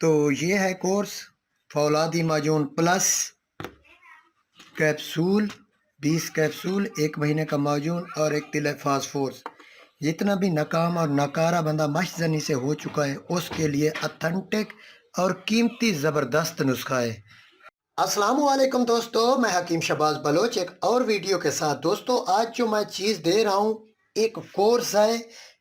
تو یہ ہے کورس فولادی معجون پلس کیپسول 20 کیپسول 1 مہینے کا معجون اور 1 تلے فاسفورس۔ جتنا بھی ناکام اور ناکارہ بندہ مشت زنی سے ہو چکا ہے اس کے لیے اتھینٹک اور قیمتی زبردست نسخہ ہے۔ السلام علیکم دوستو، میں حکیم شہباز بلوچ ایک اور ویڈیو کے ساتھ۔ دوستو آج جو میں چیز دے رہا ہوں ایک کورس ہے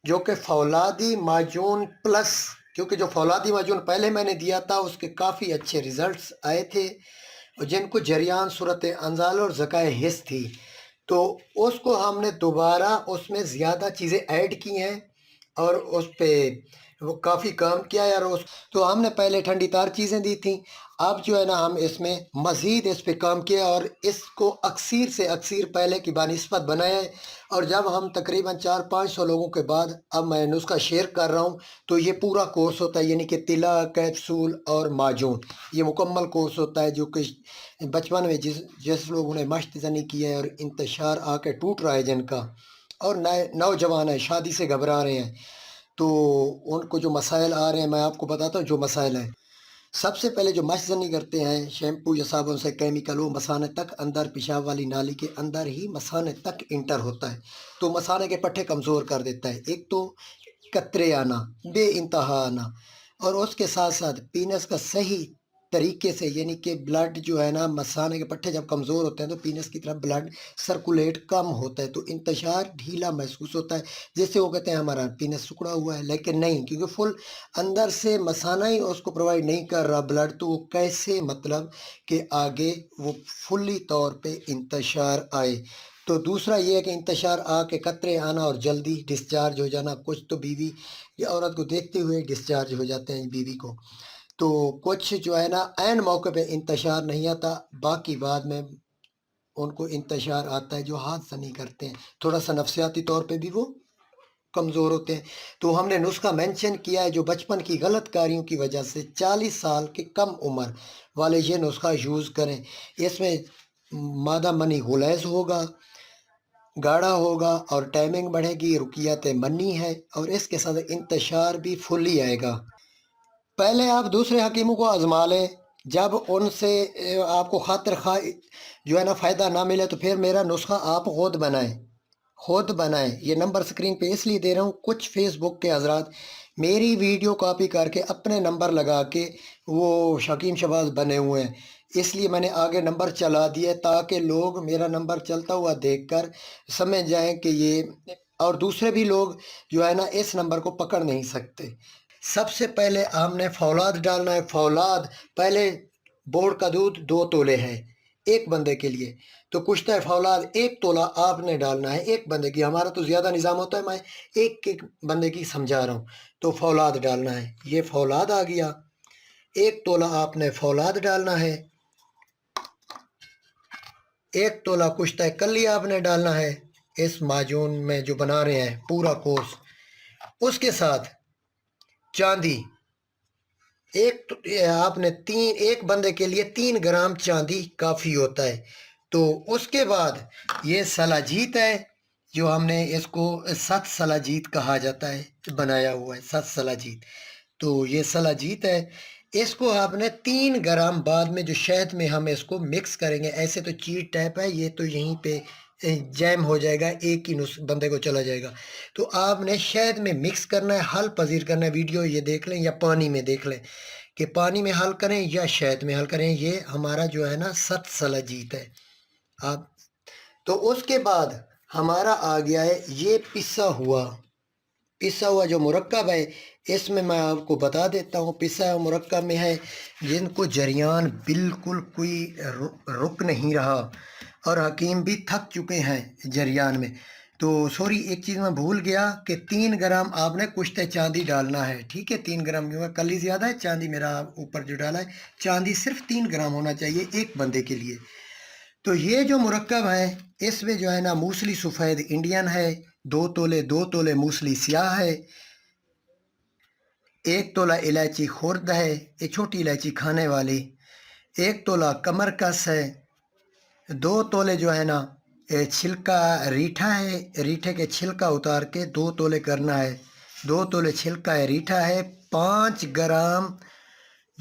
جو کہ فولادی معجون پلس، کیونکہ جو فولادی معجون پہلے میں نے دیا تھا اس کے کافی اچھے ریزلٹس آئے تھے جن کو جریان صورت انزال اور ذکائے حس تھی، تو اس کو ہم نے دوبارہ اس میں زیادہ چیزیں ایڈ کی ہیں اور اس پہ وہ کافی کام کیا ہے۔ اور تو ہم نے پہلے ٹھنڈی تار چیزیں دی تھیں، اب جو ہے نا ہم اس میں مزید اس پہ کام کیا اور اس کو اکثیر سے اکثیر پہلے کی بنسبت بنایا ہے۔ اور جب ہم تقریباً 400-500 لوگوں کے بعد اب میں نسخہ شیئر کر رہا ہوں تو یہ پورا کورس ہوتا ہے، یعنی کہ تلا، کیپسول اور معجون، یہ مکمل کورس ہوتا ہے جو کہ بچپن میں جس لوگوں نے مشت زنی کی ہے اور انتشار آ کے ٹوٹ رہا ہے جن کا، اور نئے نوجوان ہیں شادی سے گھبرا رہے ہیں، تو ان کو جو مسائل آ رہے ہیں میں آپ کو بتاتا ہوں جو مسائل ہیں۔ سب سے پہلے جو مشت زنی کرتے ہیں شیمپو یا صابن سے کیمیکل وہ مثانے تک اندر پیشاب والی نالی کے اندر ہی مثانے تک انٹر ہوتا ہے، تو مثانے کے پٹھے کمزور کر دیتا ہے۔ ایک تو قطرے آنا، بے انتہا آنا، اور اس کے ساتھ ساتھ پینس کا صحیح طریقے سے، یعنی کہ بلڈ جو ہے نا مثانے کے پٹھے جب کمزور ہوتے ہیں تو پینس کی طرف بلڈ سرکولیٹ کم ہوتا ہے، تو انتشار ڈھیلا محسوس ہوتا ہے، جس سے وہ کہتے ہیں ہمارا پینس سکڑا ہوا ہے، لیکن نہیں، کیونکہ فل اندر سے مثانہ ہی اس کو پرووائڈ نہیں کر رہا بلڈ، تو وہ کیسے مطلب کہ آگے وہ فلی طور پہ انتشار آئے۔ تو دوسرا یہ ہے کہ انتشار آ کے قطرے آنا اور جلدی ڈسچارج ہو جانا، کچھ تو بیوی یا عورت کو دیکھتے ہوئے ڈسچارج ہو جاتے ہیں بیوی کو، تو کچھ جو ہے نا عین موقع پہ انتشار نہیں آتا، باقی بعد میں ان کو انتشار آتا ہے جو ہاتھ سے نہیں کرتے ہیں، تھوڑا سا نفسیاتی طور پہ بھی وہ کمزور ہوتے ہیں۔ تو ہم نے نسخہ مینشن کیا ہے جو بچپن کی غلط کاریوں کی وجہ سے 40 سال کے کم عمر والے یہ نسخہ یوز کریں۔ اس میں مادہ منی غلیظ ہوگا، گاڑھا ہوگا اور ٹائمنگ بڑھے گی، رکیات منی ہے، اور اس کے ساتھ انتشار بھی فلی آئے گا۔ پہلے آپ دوسرے حکیموں کو آزما لیں، جب ان سے آپ کو خاطر خواہ جو ہے نا فائدہ نہ ملے تو پھر میرا نسخہ آپ خود بنائیں۔ یہ نمبر سکرین پہ اس لیے دے رہا ہوں، کچھ فیس بک کے حضرات میری ویڈیو کاپی کر کے اپنے نمبر لگا کے وہ حکیم شہباز بنے ہوئے ہیں، اس لیے میں نے آگے نمبر چلا دیا تاکہ لوگ میرا نمبر چلتا ہوا دیکھ کر سمجھ جائیں کہ یہ، اور دوسرے بھی لوگ جو ہے نا اس نمبر کو پکڑ نہیں سکتے۔ سب سے پہلے ہم نے فولاد ڈالنا ہے۔ فولاد پہلے بوڑ کا دودھ 2 تولے ہے ایک بندے کے لیے، تو کشتہ فولاد 1 تولہ آپ نے ڈالنا ہے ایک بندے کی۔ ہمارا تو زیادہ نظام ہوتا ہے، میں ایک بندے کی سمجھا رہا ہوں، تو فولاد ڈالنا ہے۔ یہ فولاد آ گیا، 1 تولہ آپ نے فولاد ڈالنا ہے، 1 تولہ کشتہ کلی آپ نے ڈالنا ہے اس معجون میں جو بنا رہے ہیں پورا کورس۔ اس کے ساتھ چاندی آپ نے ایک بندے کے لیے 3 گرام چاندی کافی ہوتا ہے۔ تو اس کے بعد یہ سلاجیت ہے جو ہم نے اس کو 7 سلاجیت کہا جاتا ہے، بنایا ہوا ہے 7 سلاجیت، تو یہ سلاجیت ہے، اس کو آپ نے 3 گرام بعد میں جو شہد میں ہم اس کو مکس کریں گے، ایسے تو چیٹ ٹائپ ہے یہ، تو یہیں پہ جیم ہو جائے گا، ایک ہی بندے کو چلا جائے گا، تو آپ نے شہد میں مکس کرنا ہے، حل پذیر کرنا ہے۔ ویڈیو یہ دیکھ لیں یا پانی میں دیکھ لیں کہ پانی میں حل کریں یا شہد میں حل کریں، یہ ہمارا جو ہے نا 7 سلاجیت ہے۔ آپ تو اس کے بعد ہمارا آ گیا ہے یہ پسا ہوا جو مرکب ہے، اس میں آپ کو بتا دیتا ہوں پسا ہوا مرکب میں ہے جن کو جریان بالکل کوئی رک نہیں رہا، اور حکیم بھی تھک چکے ہیں جریان میں۔ تو سوری ایک چیز میں بھول گیا کہ 3 گرام آپ نے کشتہ چاندی ڈالنا ہے، ٹھیک ہے، 3 گرام کیونکہ کلی زیادہ ہے، چاندی میرا اوپر جو ڈالا ہے چاندی صرف 3 گرام ہونا چاہیے ایک بندے کے لیے۔ تو یہ جو مرکب ہے اس میں جو ہے نا موسلی سفید انڈین ہے، 2 تولے موسلی سیاہ ہے، 1 تولہ الائچی خرد ہے، یہ چھوٹی الائچی کھانے والی، 1 تولہ کمر کس ہے، 2 تولے جو ہے نا چھلکا ریٹھا ہے، ریٹھے کے چھلکا اتار کے 2 تولے کرنا ہے، 2 تولے چھلکا ہے ریٹھا ہے، 5 گرام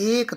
1